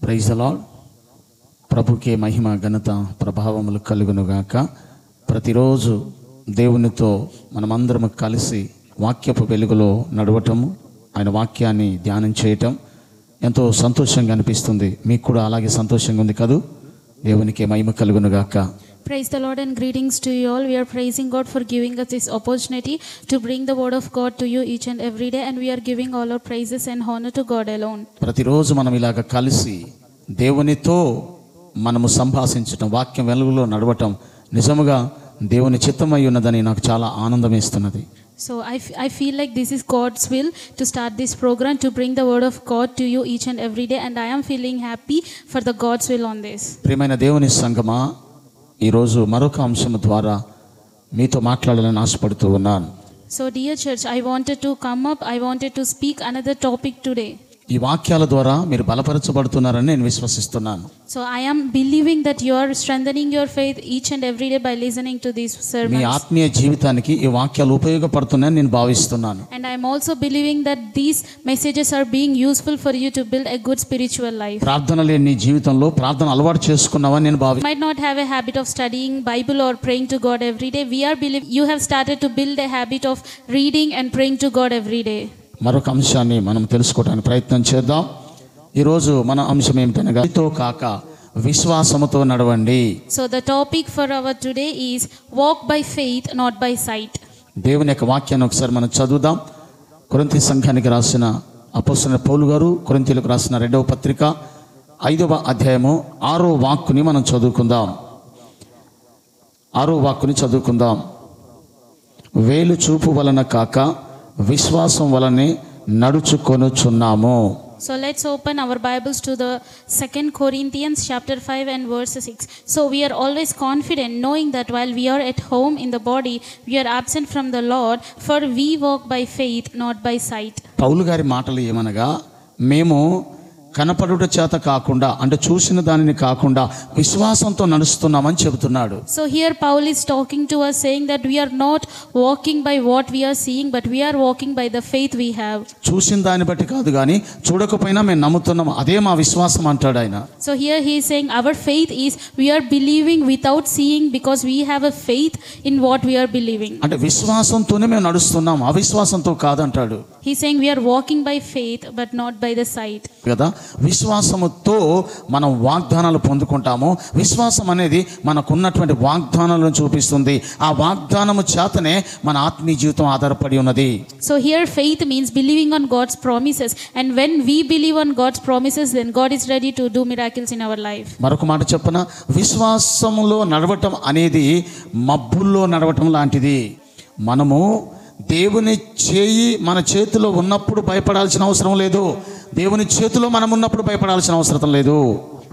Praise the lord. ప్రభుకే మహిమ ఘనత ప్రభావములు కలుగునుగాక. ప్రతిరోజు దేవునితో మనమందరం కలిసి వాక్యపు వెలుగులో నడవటము, ఆయన వాక్యాన్ని ధ్యానం చేయటం ఎంతో సంతోషంగా అనిపిస్తుంది. మీకు కూడా అలాగే సంతోషంగా ఉంది కదూ? దేవునికే మహిమ కలుగునుగాక. Praise the Lord and greetings to you all. We are praising God for giving us this opportunity to bring the word of God to you each and every day, and we are giving all our praises and honor to God alone. ప్రతిరోజు మనం ఇలాగ కలిసి దేవునితో మనము సంభాషించటం, వాక్యం వెలుగులో నడవటం నిజముగా దేవుని చిత్తమై ఉన్నదని నాకు చాలా ఆనందం వేస్తున్నది. So I feel like this is God's will to start this program to bring the word of God to you each and every day, and I am feeling happy for the God's will on this. ప్రియమైన దేవుని సంగమా, ఈరోజు మరొక అంశం ద్వారా మీతో మాట్లాడాలని ఆశపడుతూ ఉన్నాను. So dear church, I wanted to come up, I wanted to speak another topic today. ఈ వాక్యాల ద్వారా మీరు బలపరచబడుతున్నారని నేను విశ్వసిస్తున్నాను. So I am believing that you are strengthening your faith each and every day by listening to these sermons. మీ ఆత్మీయ జీవితానికి ఈ వాక్యాలు ఉపయోగపడుతున్నాయని నేను భావిస్తున్నాను. And I am also believing that these messages are being useful for you to build a good spiritual life. ప్రార్థన లేని నీ జీవితంలో ప్రార్థన అలవాటు చేసుకున్నావని నేను You might not have a habit of studying Bible or praying to God every day. We are believing you have started to build a habit of reading and praying to God every day. మరొక అంశాన్ని మనం తెలుసుకోవడానికి ప్రయత్నం చేద్దాం. ఈరోజు మన అంశం ఏమిటనగా తో కాక విశ్వాసముతో నడవండి. So the topic for our today is walk by faith not by sight. దేవుని యొక్క వాక్యాన్ని ఒకసారి మనం చదువుదాం. కొరింథీ సంఘానికి రాసిన అపోస్తలుడైన పౌలు గారు కొరింథీయులకు రాసిన 2వ పత్రిక 5వ అధ్యాయము 6వ వాక్కుని మనం చదువుకుందాం. 6వ వాక్కుని చదువుకుందాం. వేలు చూపు వలన కాక విశ్వాసం వలనే నడుచుకొనుచున్నాము. So let's open our Bibles to the 2 Corinthians chapter 5 and verse 6. So we are always confident knowing that while we are at home in the body, we are absent from the Lord, for we walk by faith not by sight. పౌలు గారి మాటలు ఏమనగా, మేము కనపడుట చేత కాకుండా, అంటే చూసిన దానిని కాకుండా విశ్వాసంతో నడుస్తున్నామని చెబుతున్నాడు. So here Paul is talking to us saying that we are not walking by what we are seeing, but we are walking by the faith we have. చూసిన దాన్ని బట్టి కాదు కానీ చూడకపోయినా మేము నమ్ముతున్నాం, అదే మా విశ్వాసం అంటాడు ఆయన. So here he is saying our faith is we are believing without seeing because we have a faith in what we are believing. అంటే విశ్వాసంతోనే మేము నడుస్తున్నాం, అవిశ్వాసంతో కాదంటాడు. He is saying we are walking by faith but not by the sight. కదా, విశ్వాసముతో మనం వాగ్దానాలు పొందుకుంటాము. విశ్వాసం అనేది మనకున్నటువంటి వాగ్దానాలను చూపిస్తుంది. ఆ వాగ్దానము చేతనే మన ఆత్మీయ జీవితం ఆధారపడి ఉన్నది. So here faith means believing on God's promises, and when we believe on God's promises, then God is ready to do miracles in our life. మరొక మాట చెప్పనా, విశ్వాసములో నడవటం అనేది మబ్బుల్లో నడవటం లాంటిది. మనము దేవుని చేయి మన చేతిలో ఉన్నప్పుడు భయపడాల్సిన అవసరం లేదు, దేవుని చేతిలో మనం ఉన్నప్పుడు భయపడాల్సిన అవసరం లేదు.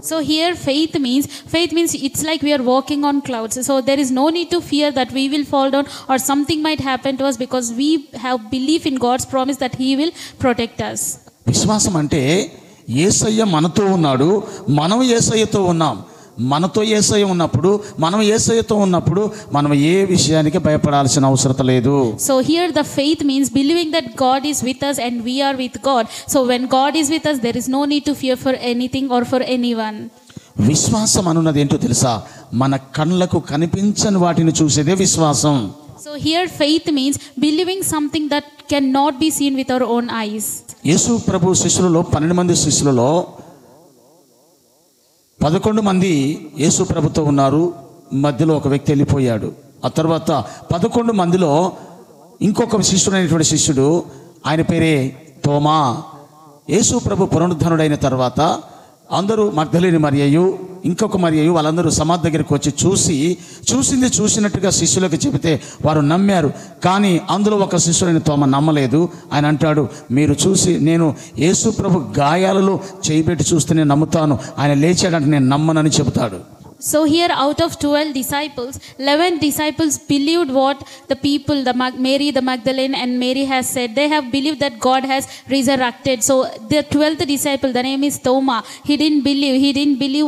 So here faith means it's like we are walking on clouds. So there is no need to fear that we will fall down or something might happen to us, because we have belief in God's promise that he will protect us. విశ్వాసం అంటే యేసయ్య మనతో ఉన్నాడు, మనం యేసయ్యతో ఉన్నాం. మనతో యేసయ్య ఉన్నప్పుడు, మనం యేసయ్యతో ఉన్నప్పుడు మనం ఏ విషయానికి భయపడాల్సిన అవసరం లేదు. So here the faith means believing that God is with us and we are with God. So when God is with us, there is no need to fear for anything or for anyone. విశ్వాసం అనున్నది ఏంటో తెలుసా? మన కళ్ళకు కనిపించని వాటిని చూసేదే విశ్వాసం. So here faith means believing something that cannot be seen with our own eyes. యేసు ప్రభు శిష్యులలో 12 మంది శిష్యులలో 11 మంది యేసు ప్రభుతో ఉన్నారు. మధ్యలో ఒక వ్యక్తి వెళ్ళిపోయాడు. ఆ తర్వాత 11 మందిలో ఇంకొక శిష్యుడైనటువంటి శిష్యుడు, ఆయన పేరే తోమా. యేసు ప్రభు పునరుద్ధరణుడైన తర్వాత అందరూ మగ్దలేని మరియయు ఇంకొక మరియయు వాళ్ళందరూ సమాధి దగ్గరికి వచ్చి చూసింది చూసినట్టుగా శిష్యులకు చెబితే వారు నమ్మారు. కానీ అందులో ఒక శిష్యుడైన తోమ నమ్మలేదు. ఆయన అంటాడు, మీరు చూసి నేను యేసు ప్రభు గాయాలలో చేయబెట్టి చూస్తే నేను నమ్ముతాను, ఆయన లేచాడంటే నేను నమ్మనని చెబుతాడు. So here out of 12 disciples, 11 disciples believed what the people, Mary the Magdalene and Mary has said. They have believed that God has resurrected. So the 12th disciple, the name is Thomas, he didn't believe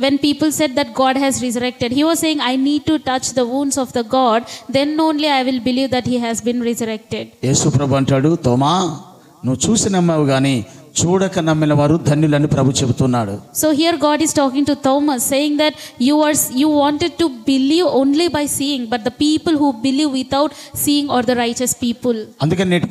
when people said that God has resurrected. He was saying, I need to touch the wounds of the God, then only I will believe that he has been resurrected. యేసు ప్రభు అంటాడు, తోమా నువ్వు చూసి నమ్మావు కానీ చూడక నమ్మిన వారు ధన్యులని ప్రభు చెబుతున్నాడు. So here God is talking to Thomas, saying that you wanted to believe only by seeing, but the people who believe without seeing are the righteous people. అందుకని నేటి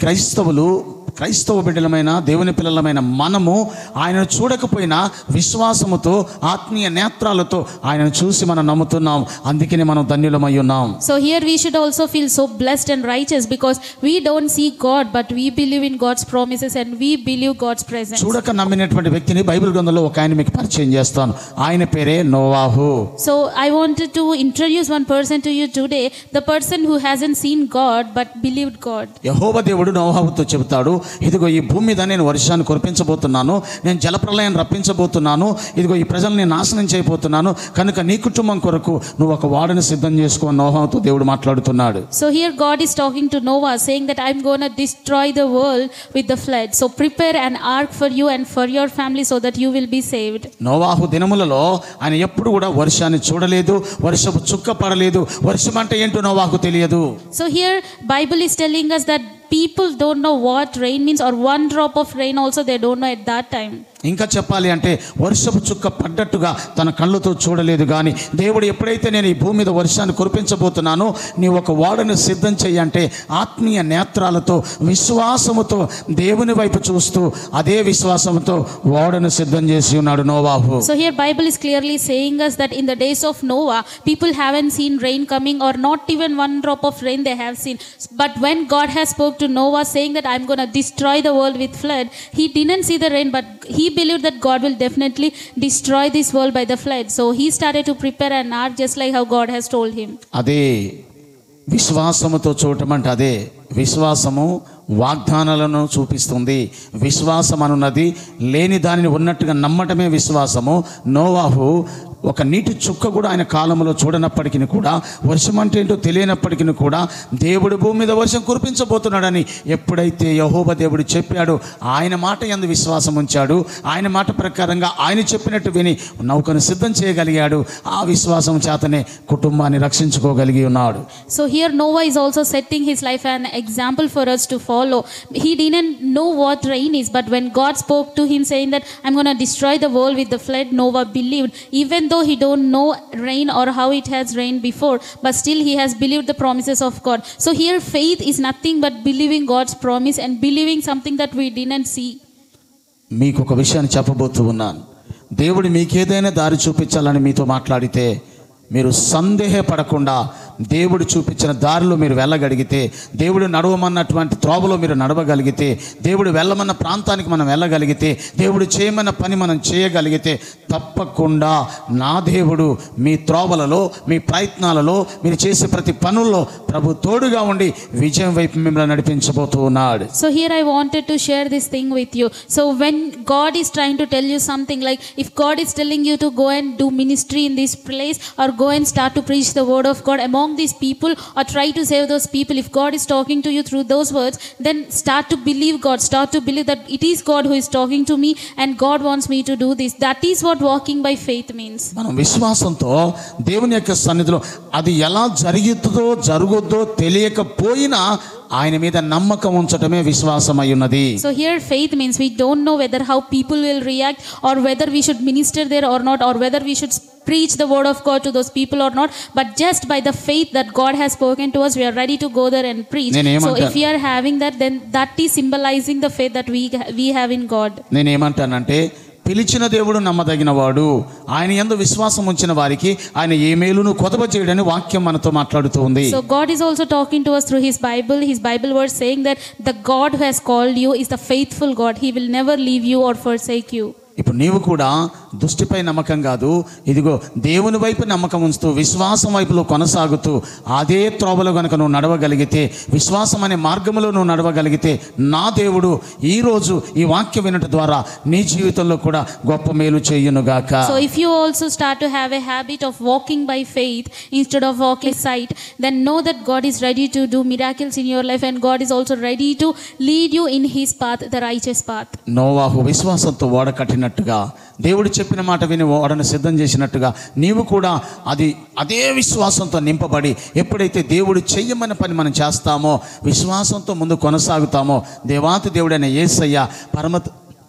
క్రైస్తవ బిడ్డలమైన దేవుని పిల్లలమైన మనము ఆయనను చూడకపోయినా విశ్వాసముతో ఆత్మీయ నేత్రాలతో ఆయనను చూసి మనం నమ్ముతున్నాం. అందుకనే మనం ధన్యులమై ఉన్నాం. So here we should also feel so blessed and righteous because we don't see God but we believe in God's promises and we believe God's presence. చూడక నమ్మినటువంటి వ్యక్తిని బైబిల్ గ్రంథంలో ఒక ఆయన మీకు పరిచయం చేస్తాను. ఆయన పేరే నోవాహు. So I wanted to introduce one person to you today, the person who hasn't seen God but believed God. యెహోవా దేవుడు నోవాహుతో చెబుతాడు, ఇదిగో ఈ భూమి మీద నేను వర్షాన్ని కురిపించబోతున్నాను, నేను జలప్రళయాన్ని రప్పించబోతున్నాను, ఇదిగో ఈ ప్రజల్ని నాశనం చేయబోతున్నాను, కనుక నీ కుటుంబం కొరకు నువ్వు ఒక వాడని సిద్ధం చేసుకో నోవాహుతో దేవుడు మాట్లాడుతున్నాడు. So here God is talking to Noah saying that I'm going to destroy the world with the flood. So prepare an ark for you and for your family so that you will be saved. నోవాహు దినములలో ఆయన ఎప్పుడు కూడా వర్షాన్ని చూడలేదు, వర్షపు చుక్క పడలేదు, వర్షం అంటే ఏంటో నోవాహుకు తెలియదు. So here Bible is telling us that people don't know what rain means, or one drop of rain also they don't know at that time. ఇంకా చెప్పాలి అంటే వర్షపు చుక్క పడ్డట్టుగా తన కళ్ళతో చూడలేదు. కానీ దేవుడు ఎప్పుడైతే నేను ఈ భూమి మీద వర్షాన్ని కురిపించబోతున్నానో నీ ఒక వాడను సిద్ధం చెయ్యంటే ఆత్మీయ నేత్రాలతో విశ్వాసముతో దేవుని వైపు చూస్తూ అదే విశ్వాసంతో వాడను సిద్ధం చేసి ఉన్నాడు నోవాహు. So here Bible is clearly saying us that in the days of Noah people haven't seen rain coming, or not even one drop of rain they have seen. But when God has spoke to Noah saying that I'm going to destroy the world with flood, he didn't see the rain but he believed that God will definitely destroy this world by the flood. So he started to prepare an ark just like how God has told him. అదే విశ్వాసముతో చూడటం అంటే అదే విశ్వాసము వాగ్దానాలను చూపిస్తుంది. విశ్వాసం అనున్నది లేని దానిని ఉన్నట్టుగా నమ్మటమే విశ్వాసము. నోవాహు ఒక నీటి చుక్క కూడా ఆయన కాలంలో చూడనప్పటికీ కూడా, వర్షం అంటే ఏంటో తెలియనప్పటికీ కూడా దేవుడు భూమి మీద వర్షం కురిపించబోతున్నాడని ఎప్పుడైతే యెహోవా దేవుడు చెప్పాడో ఆయన మాట యందు విశ్వాసం ఉంచాడు. ఆయన మాట ప్రకారంగా ఆయన చెప్పినట్టు విని నౌకను సిద్ధం చేయగలిగాడు. ఆ విశ్వాసం చేతనే కుటుంబాన్ని రక్షించుకోగలిగి ఉన్నాడు. So here Noah is also setting his life an example for us to follow. He didn't know what rain is, but when God spoke to him saying that I'm going to destroy the world with the flood, Noah believed, even though he don't know rain or how it has rained before, but still he has believed the promises of God. So here faith is nothing but believing God's promise and believing something that we didn't see. మీకు ఒక విషయాన్ని చెప్పబోతూ ఉన్నాను. దేవుడు మీకేదైనా దారి చూపించాలని మీతో మాట్లాడితే మీరు సందేహపడకుండా దేవుడు చూపించిన దారిలో మీరు వెళ్ళగలిగితే, దేవుడు నడవమన్నటువంటి త్రోవలో మీరు నడవగలిగితే, దేవుడు వెళ్ళమన్న ప్రాంతానికి మనం వెళ్ళగలిగితే, దేవుడు చేయమన్న పని మనం చేయగలిగితే తప్పకుండా నా దేవుడు మీ త్రోవలలో మీ ప్రయత్నాలలో మీరు చేసే ప్రతి పనుల్లో ప్రభు తోడుగా ఉండి విజయం వైపు మిమ్మల్ని నడిపించబోతూ ఉన్నాడు. So here I wanted to share this thing with you. So when God is trying to tell you something, like if God is telling you to go and do ministry in this place or go and start to preach the word of God among these people or try to save those people, if God is talking to you through those words, then start to believe God, start to believe that it is God who is talking to me and God wants me to do this. That is what walking by faith means. మనం విశ్వాసంతో దేవుని యొక్క సన్నిధిలో అది ఎలా జరుగుద్దో తెలియకపోయినా ఆయన మీద నమ్మకం ఉంచటమే విశ్వాసం అయి ఉన్నది. So here faith means we don't know whether how people will react or whether we should minister there or not, or whether we should preach the word of God to those people or not, but just by the faith that God has spoken to us, we are ready to go there and preach. So if we are having that, then that is symbolizing the faith that we have in God. నేను ఏమంటానంటే పిలిచిన దేవుడు నమ్మదగిన వాడు, ఆయన యందు విశ్వాసం ఉంచిన వారికి ఆయన ఏ మేలును కొదవ చేయడని వాక్యం మనతో మాట్లాడుతూ ఉంది. So God is also talking to us through his Bible verse saying that the God who has called you is the faithful God. He will never leave you or forsake you. ఇప్పుడు నీవు కూడా దృష్టిపై నమ్మకం కాదు, ఇదిగో దేవుని వైపు నమ్మకం ఉంచుతూ విశ్వాసం వైపులో కొనసాగుతూ అదే త్రోవలో కనుక నువ్వు నడవగలిగితే, విశ్వాసం అనే మార్గంలో నువ్వు నడవగలిగితే నా దేవుడు ఈరోజు ఈ వాక్యం వినటం ద్వారా నీ జీవితంలో కూడా గొప్ప మేలు చేయునుగాక. So if you also start to have a habit of walking by faith instead of walking by sight, then know that God is ready to do miracles in your life and God is also ready to lead you in his path, the righteous path. నోవాహు విశ్వాసంతో ఓడ కట్టినట్టుగా, దేవుడు చెప్పిన మాట విని ఓడను సిద్ధం చేసినట్టుగా నీవు కూడా అదే విశ్వాసంతో నింపబడి ఎప్పుడైతే దేవుడు చెయ్యమన్న పని మనం చేస్తామో, విశ్వాసంతో ముందు కొనసాగుతామో, దేవాతి దేవుడైన యేసయ్య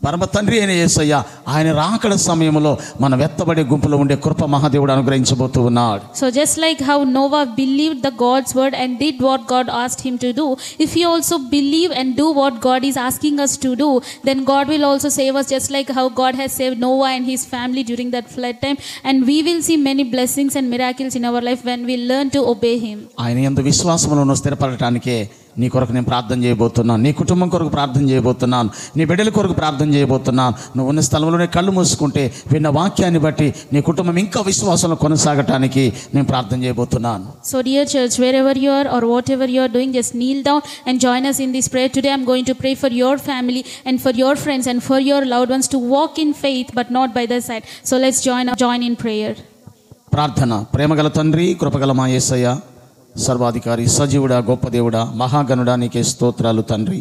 పరమ తండ్రి అయిన యేసయ్య ఆయన రాకడ సమయంలో మన వెత్తబడే గుంపులో ఉండే కృప మహాదేవుడు అనుగ్రహించబోతూ ఉన్నాడు. So just like how Noah believed the God's word and did what God asked him to do, if you also believe and do what God is asking us to do, then God will also save us, just like how God has saved Noah and his family during that flood time, and we will see many blessings and miracles in our life when we learn to obey him. ఆయన యందు విశ్వాసములో స్థిరపడటానికే నీ కొరకు నేను ప్రార్థన చేయబోతున్నాను, నీ కుటుంబం కొరకు ప్రార్థన చేయబోతున్నాను, నీ బిడ్డల కొరకు ప్రార్థన చేయబోతున్నాను. నువ్వు ఉన్న స్థలంలోనే కళ్ళు మూసుకుంటే విన్న వాక్యాన్ని బట్టి నీ కుటుంబం ఇంకా విశ్వాసంలో కొనసాగటానికి నేను ప్రార్థన చేయబోతున్నాను. So dear church, wherever you are or whatever you are doing, just kneel down and join us in this prayer. Today I'm going to pray for your family and for your friends and for your loved ones to walk in faith but not by the sight. So let's join in prayer. ప్రార్థన. ప్రేమగల తండ్రి, కృపగల మా యేసయ్య, సర్వాధికారి, సజీవుడా, గొప్ప దేవుడా, మహాగణుడా, నీకే స్తోత్రాలు తండ్రి.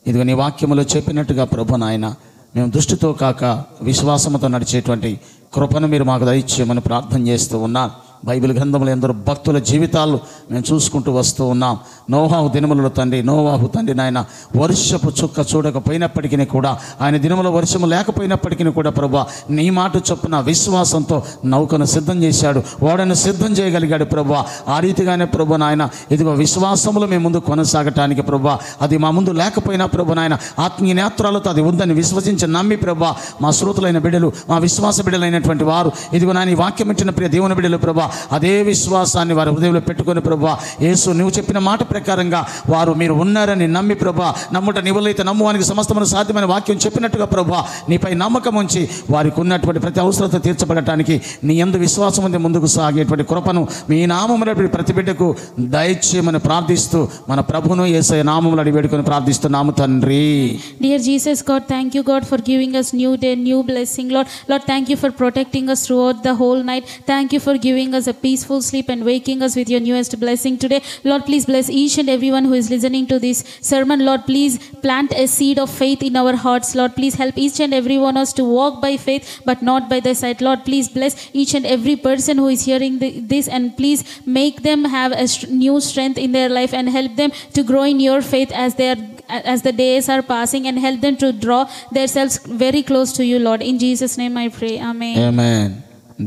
ఇదిగో నీ వాక్యములో చెప్పినట్టుగా ప్రభు నాయన, మేము దృష్టితో కాక విశ్వాసముతో నడిచేటువంటి కృపను మీరు మాకు దయచేయమని ప్రార్థన చేస్తూ ఉన్నాం. బైబిల్ గ్రంథంలో ఎందరో భక్తుల జీవితాలు మేము చూసుకుంటూ వస్తూ ఉన్నాం. నోవాహు దినములలో తండ్రి, నోవాహు తండ్రి నాయన వర్షపు చుక్క చూడకపోయినప్పటికీ కూడా, ఆయన దినములో వర్షము లేకపోయినప్పటికీ కూడా ప్రభు నీ మాట చొప్పున విశ్వాసంతో నౌకను సిద్ధం చేశాడు, ఓడను సిద్ధం చేయగలిగాడు ప్రభు. ఆ రీతిగానే ప్రభు నాయన ఇదిగో విశ్వాసములో మేము ముందు కొనసాగటానికి ప్రభు, అది మా ముందు లేకపోయినా ప్రభు నాయన ఆత్మీయ నేత్రాలతో అది ఉందని విశ్వసించి నమ్మి ప్రభు, మా శ్రోతులైన బిడ్డలు, మా విశ్వాస బిడ్డలైనటువంటి వారు ఇదిగో నాయన ఈ వాక్యం ఇచ్చిన ప్రియ దేవుని బిడ్డలు ప్రభు, అదే విశ్వాసాన్ని వారి హృదయంలో పెట్టుకొని ప్రభా, యేసు నువ్వు చెప్పిన మాట ప్రకారంగా వారు మీరు ఉన్నారని నమ్మి ప్రభా, నమ్ముట నీవులైతే నమ్మువానికి సమస్తమును సాధ్యమైన వాక్యం చెప్పినట్టుగా ప్రభా, నీపై నమ్మకం ఉంచి వారికి ఉన్నటువంటి ప్రతి అవసరత తీర్చబడటానికి నీ యందు విశ్వాసం ఉంది ముందుకు సాగేటువంటి కృపను మీ నామములో ప్రతి బిడ్డకు దయచేయమని ప్రార్థిస్తూ మన ప్రభువును యేసయ్య నామములో అడిగి వేడుకొని ప్రార్థిస్తున్నాము తండ్రి. Dear Jesus God, thank you God for giving us new day, new blessing. Lord, thank you for protecting us throughout the whole night. Thank you for giving us a peaceful sleep and waking us with your newest blessing today. Lord, please bless each and everyone who is listening to this sermon. Lord, please plant a seed of faith in our hearts. Lord, please help each and every one of us to walk by faith but not by the sight. Lord, please bless each and every person who is hearing this, and please make them have a new strength in their life and help them to grow in your faith as the days are passing, and help them to draw themselves very close to you, Lord. In Jesus' name I pray. Amen. Amen.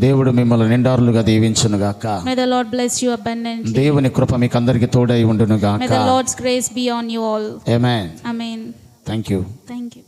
దేవుడు మిమ్మల్ని నిండారులుగా దీవించును గాక. May the Lord bless you abundantly. దేవుని కృప మీకు అందరికీ తోడై ఉండును గాక. May the Lord's grace be on you all. Amen. Amen. Thank you. Thank you.